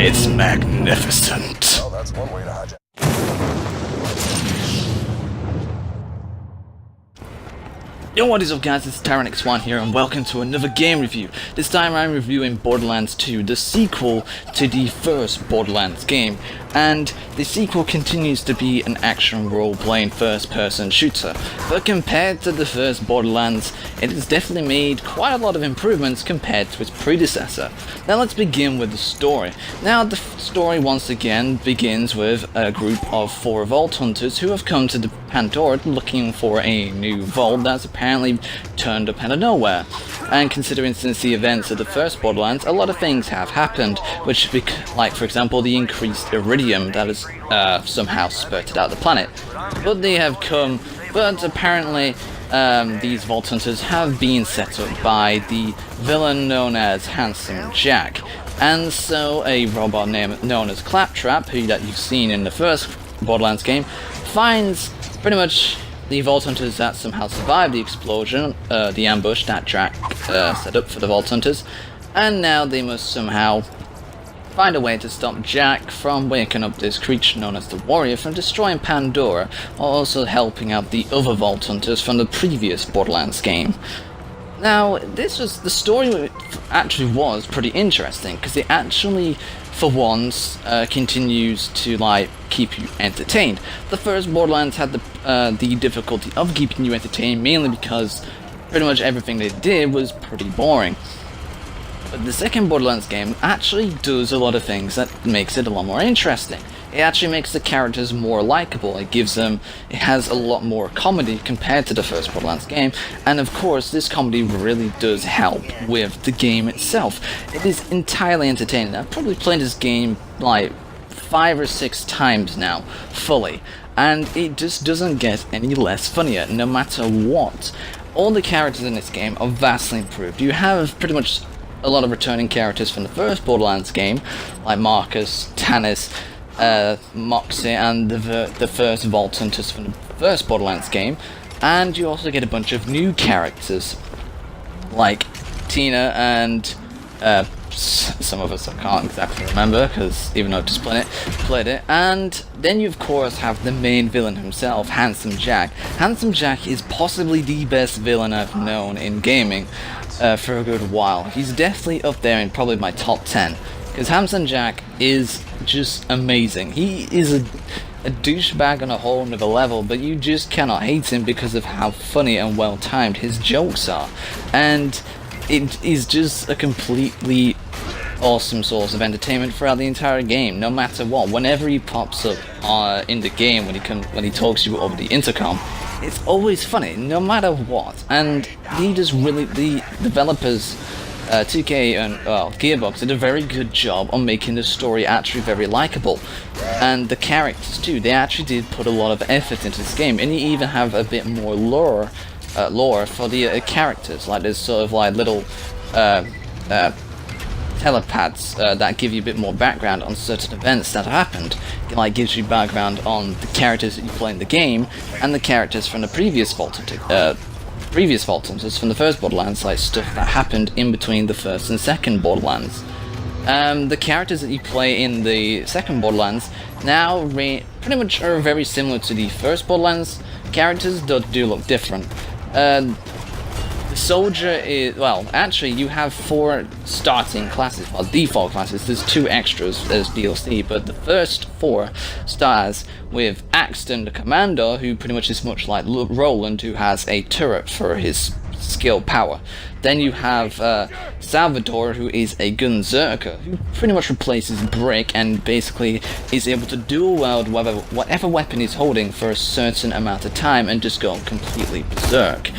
It's magnificent. Well, that's one way to hijack. Yo, what is up guys, it's TyrantX1 here and welcome to another game review. This time I'm reviewing Borderlands 2, the sequel to the first Borderlands game. And the sequel continues to be an action role-playing first-person shooter. But compared to the first Borderlands, it has definitely made quite a lot of improvements compared to its predecessor. Now let's begin with the story. Now the story once again begins with a group of 4 vault hunters who have come to the Pandora looking for a new vault that's apparently turned up out of nowhere. And considering since the events of the first Borderlands, a lot of things have happened, which, like for example the increased iridium that is somehow spurted out of the planet. But they have come, but apparently these vault hunters have been set up by the villain known as Handsome Jack. And so a robot known as Claptrap, who that you've seen in the first Borderlands game, finds pretty much the Vault Hunters that somehow survived the explosion, the ambush that Jack set up for the Vault Hunters, and now they must somehow find a way to stop Jack from waking up this creature known as the Warrior from destroying Pandora, while also helping out the other Vault Hunters from the previous Borderlands game. Now, the story actually was pretty interesting, because it actually, for once, continues to, keep you entertained. The first Borderlands had the difficulty of keeping you entertained, mainly because pretty much everything they did was pretty boring. But the second Borderlands game actually does a lot of things that makes it a lot more interesting. It actually makes the characters more likable. It has a lot more comedy compared to the first Borderlands game, and of course this comedy really does help with the game itself. It is entirely entertaining. I've probably played this game like 5 or 6 times now, fully, and it just doesn't get any less funnier, no matter what. All the characters in this game are vastly improved. You have pretty much a lot of returning characters from the first Borderlands game, like Marcus, Tannis, Moxie, and the first Vault Hunters from the first Borderlands game, and you also get a bunch of new characters, like Tina and some of us I can't exactly remember, because even though I've just played it, and then you of course have the main villain himself, Handsome Jack. Handsome Jack is possibly the best villain I've known in gaming for a good while. He's definitely up there in probably my top 10, because Handsome Jack is just amazing. He is a douchebag on a whole nother level, but you just cannot hate him because of how funny and well timed his jokes are, and it is just a completely awesome source of entertainment throughout the entire game, no matter what. Whenever he pops up in the game, when he talks to you over the intercom, it's always funny, no matter what. And he just really, the developers, 2K and Gearbox, did a very good job on making the story actually very likable, and the characters too. They actually did put a lot of effort into this game, and you even have a bit more lore for the characters. Like there's sort of like little telepads that give you a bit more background on certain events that happened. It like gives you background on the characters that you play in the game and the characters from the previous Vault Hunters from the first Borderlands, like stuff that happened in between the first and second Borderlands. The characters that you play in the second Borderlands now pretty much are very similar to the first Borderlands characters, though do look different. The soldier is, well, actually you have 4 starting classes, well, default classes. There's 2 extras as DLC, but the first 4 stars with Axton the Commander, who pretty much is much like Roland, who has a turret for his skill power. Then you have Salvador, who is a Gunzerker, who pretty much replaces Brick and basically is able to dual wield whatever weapon he's holding for a certain amount of time and just go completely berserk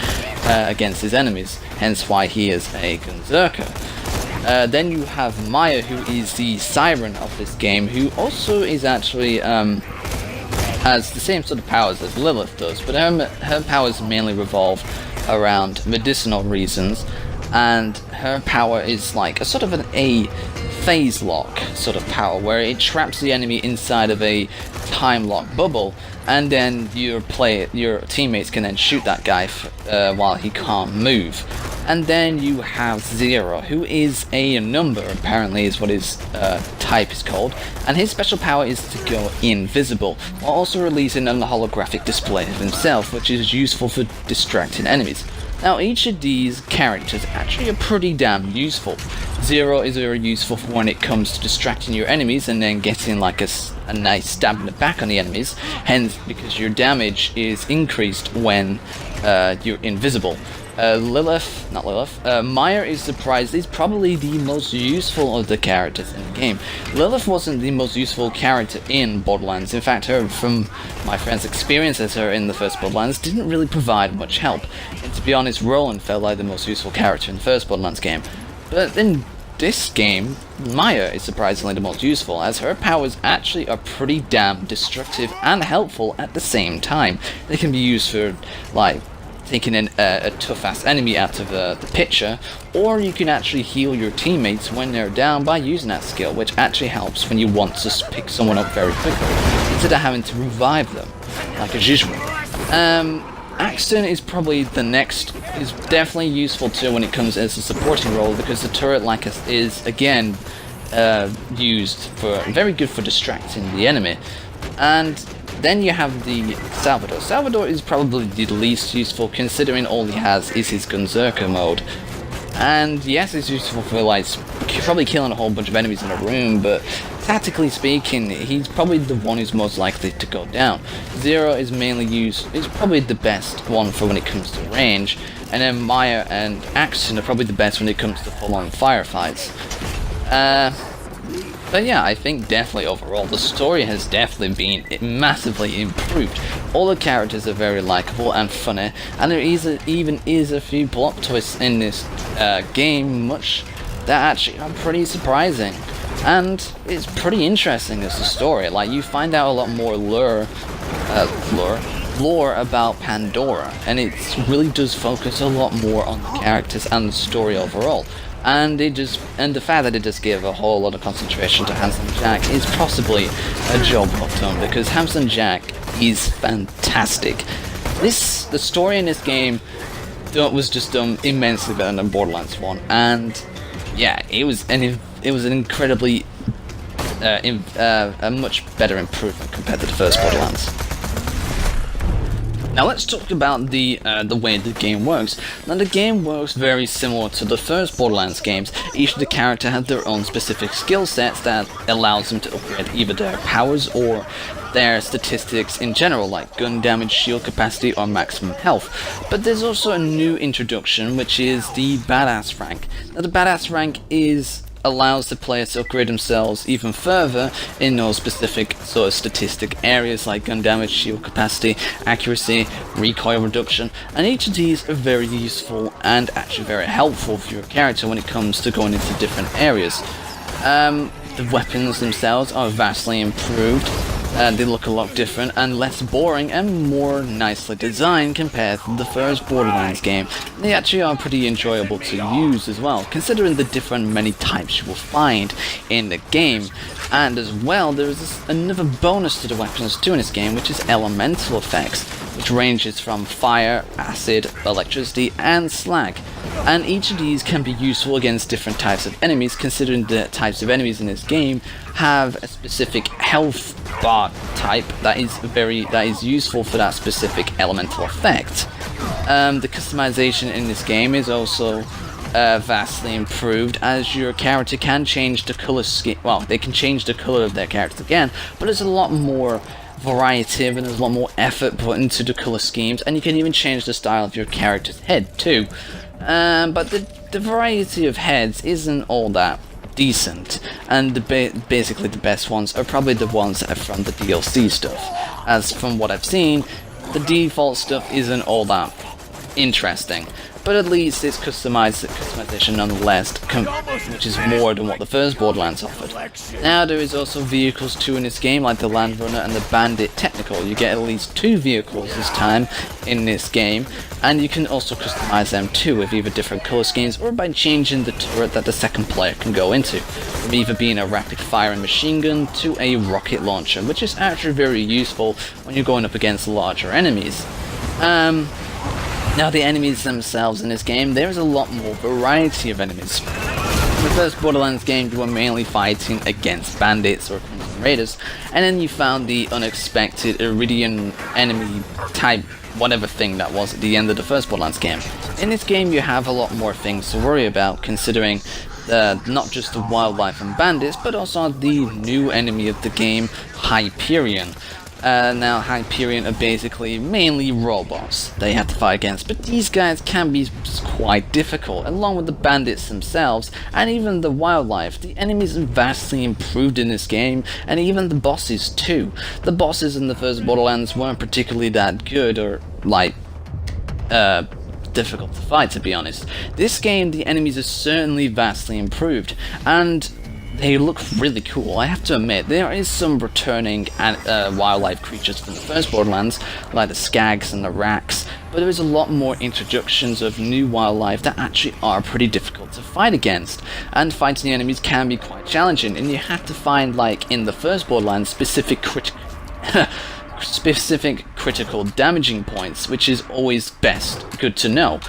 against his enemies, hence why he is a Gunzerker. Then you have Maya, who is the Siren of this game, who also is actually has the same sort of powers as Lilith does, but her powers mainly revolve around medicinal reasons, and her power is like a sort of a phase lock sort of power, where it traps the enemy inside of a time lock bubble, and then your teammates can then shoot that guy while he can't move. And then you have Zero, who is a number, apparently is what his type is called, and his special power is to go invisible, while also releasing a holographic display of himself, which is useful for distracting enemies. Now, each of these characters actually are pretty damn useful. Zero is very useful for when it comes to distracting your enemies and then getting like a nice stab in the back on the enemies, hence because your damage is increased when you're invisible. Maya is surprised is probably the most useful of the characters in the game. Lilith wasn't the most useful character in Borderlands. In fact, from my friend's experience as her in the first Borderlands, didn't really provide much help. And to be honest, Roland felt like the most useful character in the first Borderlands game. But in this game, Maya is surprisingly the most useful, as her powers actually are pretty damn destructive and helpful at the same time. They can be used for, like, taking a tough-ass enemy out of the picture, or you can actually heal your teammates when they're down by using that skill, which actually helps when you want to pick someone up very quickly, instead of having to revive them, like as usual. Axton is probably the next, is definitely useful too when it comes as a supporting role, because the turret like is again used for, very good for distracting the enemy. And then you have the Salvador. Salvador is probably the least useful, considering all he has is his Gunzerker mode. And yes, it's useful for like probably killing a whole bunch of enemies in a room, but tactically speaking, he's probably the one who's most likely to go down. Zero is mainly used, is probably the best one for when it comes to range, and then Maya and Axton are probably the best when it comes to full-on firefights. But yeah, I think definitely overall, the story has definitely been massively improved. All the characters are very likable and funny, and there even is a few plot twists in this game, much that actually are pretty surprising. And it's pretty interesting as a story. Like, you find out a lot more lore about Pandora, and it really does focus a lot more on the characters and the story overall. And the fact that it just gave a whole lot of concentration to Handsome Jack is possibly a job well done, because Handsome Jack is fantastic. The story in this game was just done immensely better than Borderlands 1, and yeah, it was an incredibly a much better improvement compared to the first Borderlands. Now let's talk about the way the game works. Now the game works very similar to the first Borderlands games. Each of the characters have their own specific skill sets that allows them to upgrade either their powers or their statistics in general, like gun damage, shield capacity, or maximum health. But there's also a new introduction, which is the Badass rank. Now the Badass rank allows the players to upgrade themselves even further in those specific sort of statistic areas like gun damage, shield capacity, accuracy, recoil reduction, and each of these are very useful and actually very helpful for your character when it comes to going into different areas. The weapons themselves are vastly improved. They look a lot different and less boring and more nicely designed compared to the first Borderlands game. They actually are pretty enjoyable to use as well, considering the different many types you will find in the game. And as well, there is another bonus to the weapons too in this game, which is elemental effects, which ranges from fire, acid, electricity, and slag. And each of these can be useful against different types of enemies, considering the types of enemies in this game have a specific health bar type that is useful for that specific elemental effect. The customization in this game is also vastly improved, as your character can change the color scheme. Well, they can change the color of their characters again, but there's a lot more variety and there's a lot more effort put into the color schemes, and you can even change the style of your character's head too. But the variety of heads isn't all that decent, and basically the best ones are probably the ones that are from the DLC stuff, as from what I've seen, the default stuff isn't all that interesting. But at least it's customization nonetheless, which is more than what the first Borderlands offered. Now there is also vehicles too in this game, like the Land Runner and the Bandit Technical. You get at least 2 vehicles this time in this game, and you can also customize them too with either different color schemes or by changing the turret that the second player can go into, from either being a rapid firing machine gun to a rocket launcher, which is actually very useful when you're going up against larger enemies. Now, the enemies themselves in this game, there is a lot more variety of enemies. In the first Borderlands game, you were mainly fighting against bandits or Crimson Raiders, and then you found the unexpected Iridian enemy type, whatever thing that was at the end of the first Borderlands game. In this game, you have a lot more things to worry about, considering not just the wildlife and bandits, but also the new enemy of the game, Hyperion. Now, Hyperion are basically mainly robots that you have to fight against, but these guys can be quite difficult, along with the bandits themselves, and even the wildlife. The enemies are vastly improved in this game, and even the bosses too. The bosses in the first Borderlands weren't particularly that good, or, like, difficult to fight, to be honest. This game, the enemies are certainly vastly improved, and they look really cool. I have to admit, there is some returning wildlife creatures from the first Borderlands, like the skags and the racks, but there is a lot more introductions of new wildlife that actually are pretty difficult to fight against, and fighting the enemies can be quite challenging, and you have to find, like in the first Borderlands, specific critical damaging points, which is always good to know.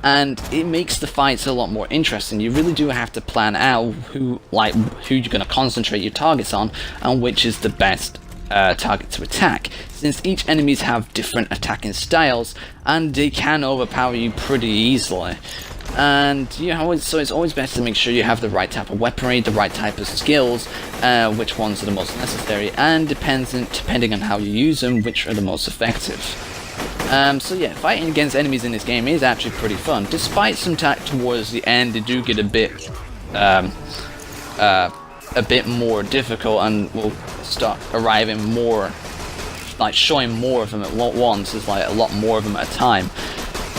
And it makes the fights a lot more interesting. You really do have to plan out who you're going to concentrate your targets on, and which is the best target to attack, since each enemies have different attacking styles, and they can overpower you pretty easily. And so it's always best to make sure you have the right type of weaponry, the right type of skills, which ones are the most necessary, and depending on how you use them, which are the most effective. So yeah, fighting against enemies in this game is actually pretty fun. Despite some towards the end, they do get a bit more difficult, and will start arriving more, like showing more of them at once. It's like a lot more of them at a time.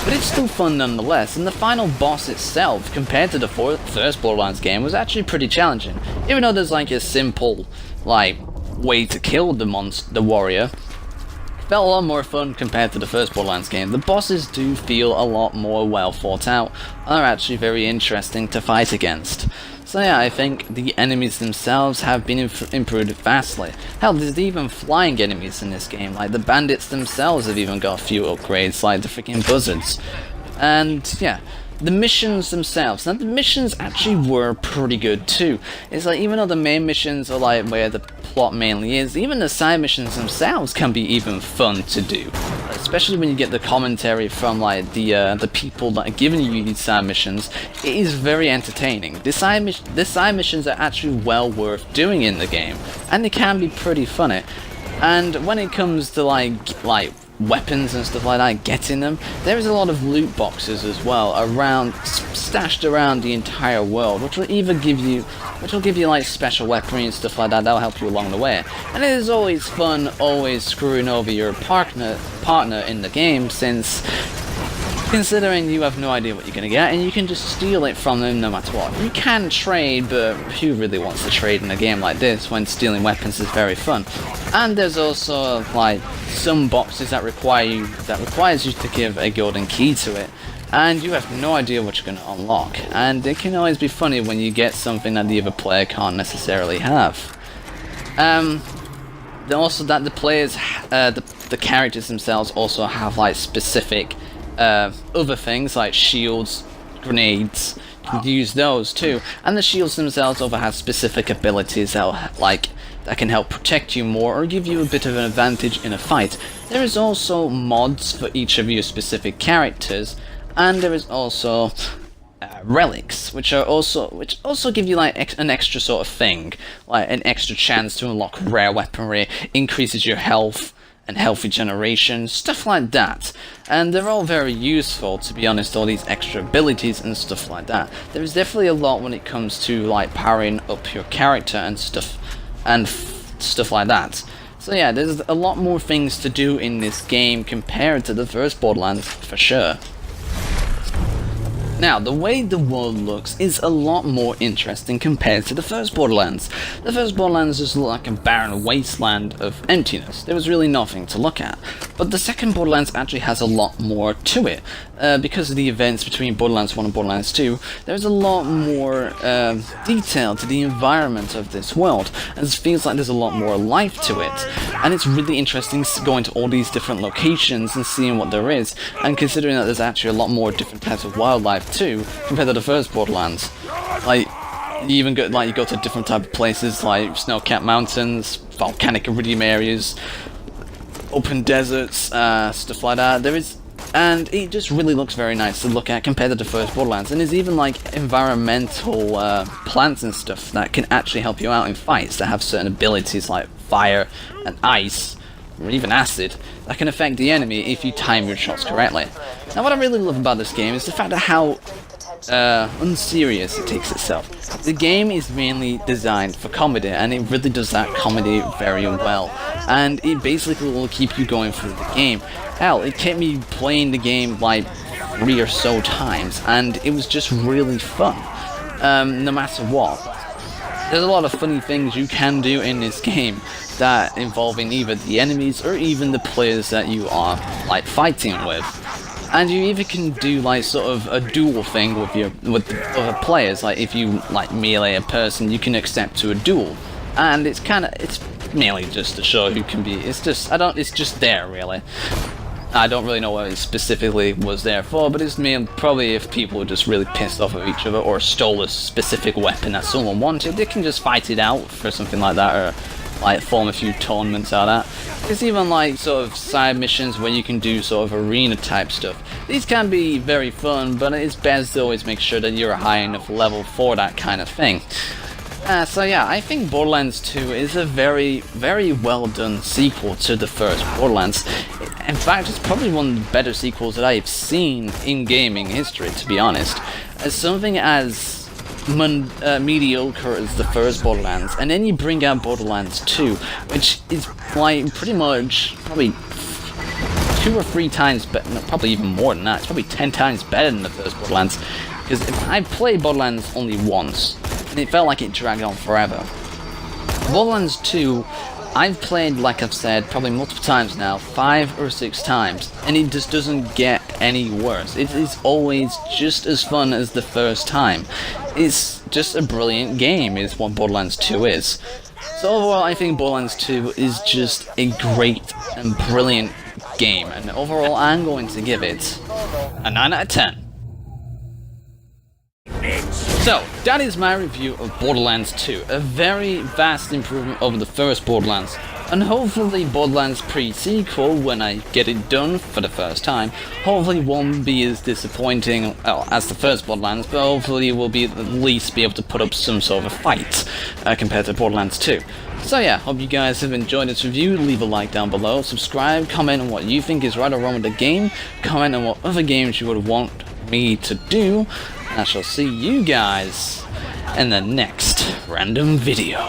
But it's still fun nonetheless, and the final boss itself, compared to the first Borderlands game, was actually pretty challenging. Even though there's like a simple, like, way to kill the warrior, it felt a lot more fun compared to the first Borderlands game. The bosses do feel a lot more well thought out, and are actually very interesting to fight against. So yeah, I think the enemies themselves have been improved vastly. Hell, there's even flying enemies in this game, like the bandits themselves have even got a few upgrades, like the freaking buzzards. And yeah, the missions themselves. Now the missions actually were pretty good too. It's like, even though the main missions are like where the plot mainly is, even the side missions themselves can be even fun to do. Especially when you get the commentary from like the people that are giving you these side missions. It is very entertaining. The side missions are actually well worth doing in the game, and they can be pretty funny. And when it comes to like weapons and stuff like that, getting them, there is a lot of loot boxes as well stashed around the entire world, which will give you like special weaponry and stuff like that. That'll help you along the way. And it is always fun, always screwing over your partner in the game, since considering you have no idea what you're gonna get, and you can just steal it from them no matter what. You can trade, but who really wants to trade in a game like this when stealing weapons is very fun? And there's also like some boxes that requires you to give a golden key to it, and you have no idea what you're gonna unlock. And it can always be funny when you get something that the other player can't necessarily have. Also that the players, the characters themselves also have like specific other things like shields, grenades. You can use those too, and the shields themselves also have specific abilities that can help protect you more or give you a bit of an advantage in a fight. There is also mods for each of your specific characters, and there is also relics, which also give you like an extra sort of thing, like an extra chance to unlock rare weaponry, increases your health and health regeneration, stuff like that. And they're all very useful, to be honest, all these extra abilities and stuff like that. There is definitely a lot when it comes to like powering up your character and stuff like that. So yeah, there's a lot more things to do in this game compared to the first Borderlands, for sure. Now, the way the world looks is a lot more interesting compared to the first Borderlands. The first Borderlands just looked like a barren wasteland of emptiness. There was really nothing to look at. But the second Borderlands actually has a lot more to it. Because of the events between Borderlands 1 and Borderlands 2, there's a lot more detail to the environment of this world, and it feels like there's a lot more life to it. And it's really interesting going to all these different locations and seeing what there is, and considering that there's actually a lot more different types of wildlife too, compared to the first Borderlands. Like, you even go, you go to different type of places, like snow-capped mountains, volcanic iridium areas, open deserts, stuff like that. And it just really looks very nice to look at compared to the first Borderlands. And there's even like environmental plants and stuff that can actually help you out in fights that have certain abilities like fire and ice, or even acid, that can affect the enemy if you time your shots correctly. Now, what I really love about this game is the fact of how unserious it takes itself. The game is mainly designed for comedy, and it really does that comedy very well. And it basically will keep you going through the game. Hell, it kept me playing the game like 3 or so times, and it was just really fun, no matter what. There's a lot of funny things you can do in this game that involving either the enemies or even the players that you are like fighting with. And you even can do like sort of a duel thing with the other players. Like if you like melee a person, you can accept to a duel, and it's mainly just to show who can be. It's just there really. I don't really know what it specifically was there for, but it's probably if people were just really pissed off of each other or stole a specific weapon that someone wanted, they can just fight it out for something like that, or like form a few tournaments out of that. There's even like sort of side missions where you can do sort of arena type stuff. These can be very fun, but it's best to always make sure that you're a high enough level for that kind of thing. So yeah, I think Borderlands 2 is a very, very well done sequel to the first Borderlands. In fact, it's probably one of the better sequels that I've seen in gaming history, to be honest. As something as mediocre as the first Borderlands, and then you bring out Borderlands 2, which is like pretty much probably 2 or 3 times better, no, probably even more than that. It's probably 10 times better than the first Borderlands, because I played Borderlands only once, and it felt like it dragged on forever. Borderlands 2, I've played, like I've said, probably multiple times now, 5 or 6 times, and it just doesn't get any worse. It is always just as fun as the first time. It's just a brilliant game, is what Borderlands 2 is. So overall, I think Borderlands 2 is just a great and brilliant game, and overall, I'm going to give it a 9 out of 10. So, that is my review of Borderlands 2, a very vast improvement over the first Borderlands, and hopefully Borderlands pre-sequel, when I get it done for the first time, hopefully won't be as disappointing as the first Borderlands, but hopefully we'll at least be able to put up some sort of a fight compared to Borderlands 2. So yeah, hope you guys have enjoyed this review. Leave a like down below, subscribe, comment on what you think is right or wrong with the game, comment on what other games you would want me to do, and I shall see you guys in the next random video.